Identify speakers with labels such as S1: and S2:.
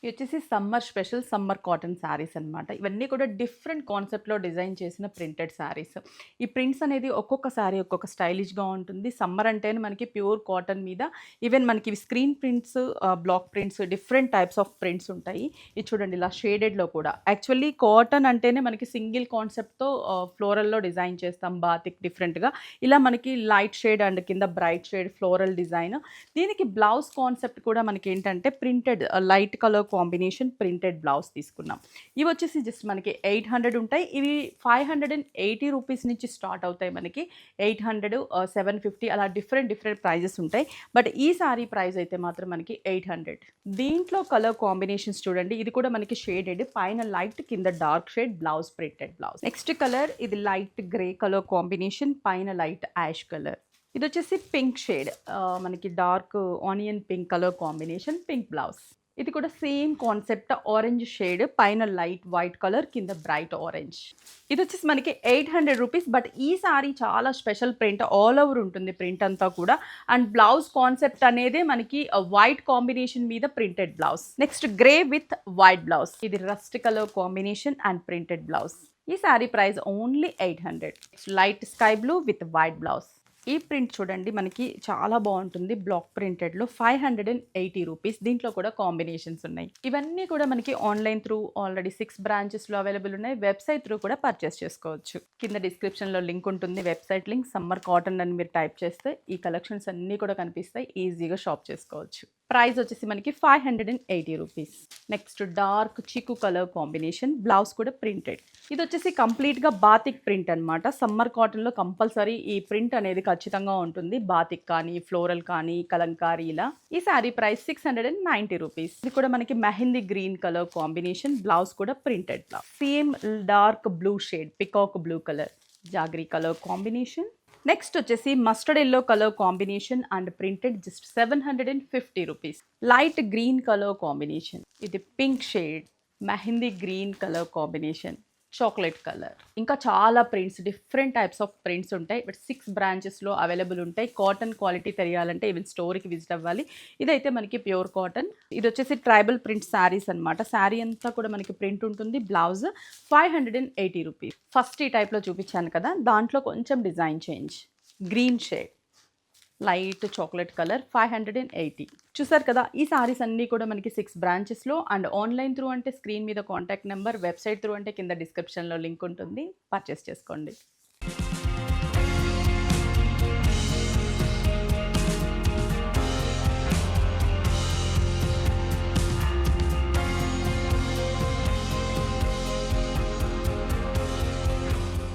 S1: ఇవి వచ్చేసి summer special summer cotton saris అనమాట. ఇవన్నీ కూడా డిఫరెంట్ కాన్సెప్ట్‌లో డిజైన్ చేసిన ప్రింటెడ్ శారీస్. ఈ ప్రింట్స్ అనేది ఒక్కొక్క శారీ ఒక్కొక్క స్టైలిష్‌గా ఉంటుంది. సమ్మర్ అంటేనే మనకి ప్యూర్ కాటన్ మీద ఈవెన్ మనకి ఇవి screen prints, block prints different types of prints ఉంటాయి. ఇది చూడండి ఇలా షేడెడ్‌లో కూడా. యాక్చువల్లీ కాటన్ అంటేనే మనకి సింగిల్ కాన్సెప్ట్‌తో ఫ్లోరల్‌లో డిజైన్ చేస్తాం బాతిక్ డిఫరెంట్‌గా. ఇలా మనకి లైట్ షేడ్ అండ్ కింద బ్రైట్ షేడ్ ఫ్లోరల్ డిజైన్. దీనికి బ్లౌజ్ కాన్సెప్ట్ కూడా మనకేంటంటే printed light colour combination printed blouse తీసుకున్నాం. ఇవి వచ్చేసి జస్ట్ మనకి 800 ఉంటాయి. ఇవి 580 రూపీస్ నుంచి స్టార్ట్ అవుతాయి మనకి. 800, 750 అలా డిఫరెంట్ ప్రైజెస్ ఉంటాయి. బట్ ఈ సారీ ప్రైస్ అయితే మాత్రం మనకి 800. దీంట్లో కలర్ కాంబినేషన్స్ చూడండి. ఇది కూడా మనకి షేడెడ్, పైన లైట్ కింద dark shade blouse printed blouse. Next colour ఇది లైట్ గ్రే కలర్ కాంబినేషన్, పైన లైట్ యాష్ కలర్. ఇది వచ్చేసి పింక్ షేడ్, మనకి dark onion pink colour combination pink blouse. ఇది కూడా సేమ్ కాన్సెప్ట్ ఆరెంజ్ షేడ్, పైన లైట్ వైట్ కలర్ కింద బ్రైట్ ఆరెంజ్. ఇది వచ్చేసి మనకి 800 రూపీస్. బట్ ఈ సారీ చాలా స్పెషల్ ప్రింట్, ఆల్ ఓవర్ ఉంటుంది ప్రింట్ అంతా కూడా. అండ్ బ్లౌజ్ కాన్సెప్ట్ అనేది మనకి వైట్ కాంబినేషన్ మీద printed blouse. Next grey with white blouse. ఇది rust colour combination and printed blouse. ఈ sari price only 800. Light sky blue with white blouse. ఈ print చూడండి మనకి చాలా బాగుంటుంది, బ్లాక్ ప్రింటెడ్లో 580 రూపీస్. దీంట్లో కూడా కాంబినేషన్స్ ఉన్నాయి. ఇవన్నీ కూడా మనకి ఆన్లైన్ త్రూ ఆల్రెడీ 6 బ్రాంచెస్లో అవైలబుల్ ఉన్నాయి. వెబ్సైట్ త్రూ కూడా పర్చేస్ చేసుకోవచ్చు. కింద డిస్క్రిప్షన్లో లింక్ ఉంటుంది, వెబ్సైట్ లింక్. సమ్మర్ కాటన్ అని మీరు టైప్ చేస్తే ఈ కలెక్షన్స్ అన్నీ కూడా కనిపిస్తాయి, ఈజీగా షాప్ చేసుకోవచ్చు. ప్రైస్ వచ్చేసి మనకి 580 రూపీస్. నెక్స్ట్ డార్క్ చిక్కు కలర్ కాంబినేషన్, బ్లౌజ్ కూడా ప్రింటెడ్. ఇది వచ్చేసి కంప్లీట్గా బాతిక్ ప్రింట్ అనమాట. సమ్మర్ కాటన్లో కంపల్సరీ ఈ ప్రింట్ అనేది ఖచ్చితంగా ఉంటుంది. బాతిక్ కానీ, ఫ్లోరల్ కానీ, కలంకారీ ఇలా. ఈ శారీ ప్రైస్ 690 రూపీస్. ఇది కూడా మనకి mehndi green colour combination, blouse కూడా printed blouse. Same dark blue shade, peacock blue colour, jaggery colour combination. Next వచ్చేసి mustard yellow colour combination and printed, just 750 rupees. Light green colour combination, ఇది pink shade, mehndi green colour combination, chocolate colour. ఇంకా చాలా prints, different types of prints ఉంటాయి. But 6 బ్రాంచెస్లో available ఉంటాయి. Cotton quality తెలియాలంటే even స్టోర్కి visit అవ్వాలి. ఇదైతే మనకి ప్యూర్ కాటన్. ఇది వచ్చేసి ట్రైబల్ ప్రింట్ శారీస్ అనమాట. శారీ అంతా కూడా మనకి ప్రింట్ ఉంటుంది. Blouse 580 rupees. ఫస్ట్ ఈ టైప్లో చూపించాను కదా, దాంట్లో కొంచెం design change. Green shade, light chocolate colour, 580. చూసారు కదా, ఈ సారీస్ అన్నీ కూడా మనకి 6 బ్రాంచెస్లో. అండ్ ఆన్లైన్ త్రూ అంటే స్క్రీన్ మీద కాంటాక్ట్ నెంబర్, వెబ్సైట్ త్రూ అంటే కింద డిస్క్రిప్షన్లో లింక్ ఉంటుంది, పర్చేస్ చేసుకోండి.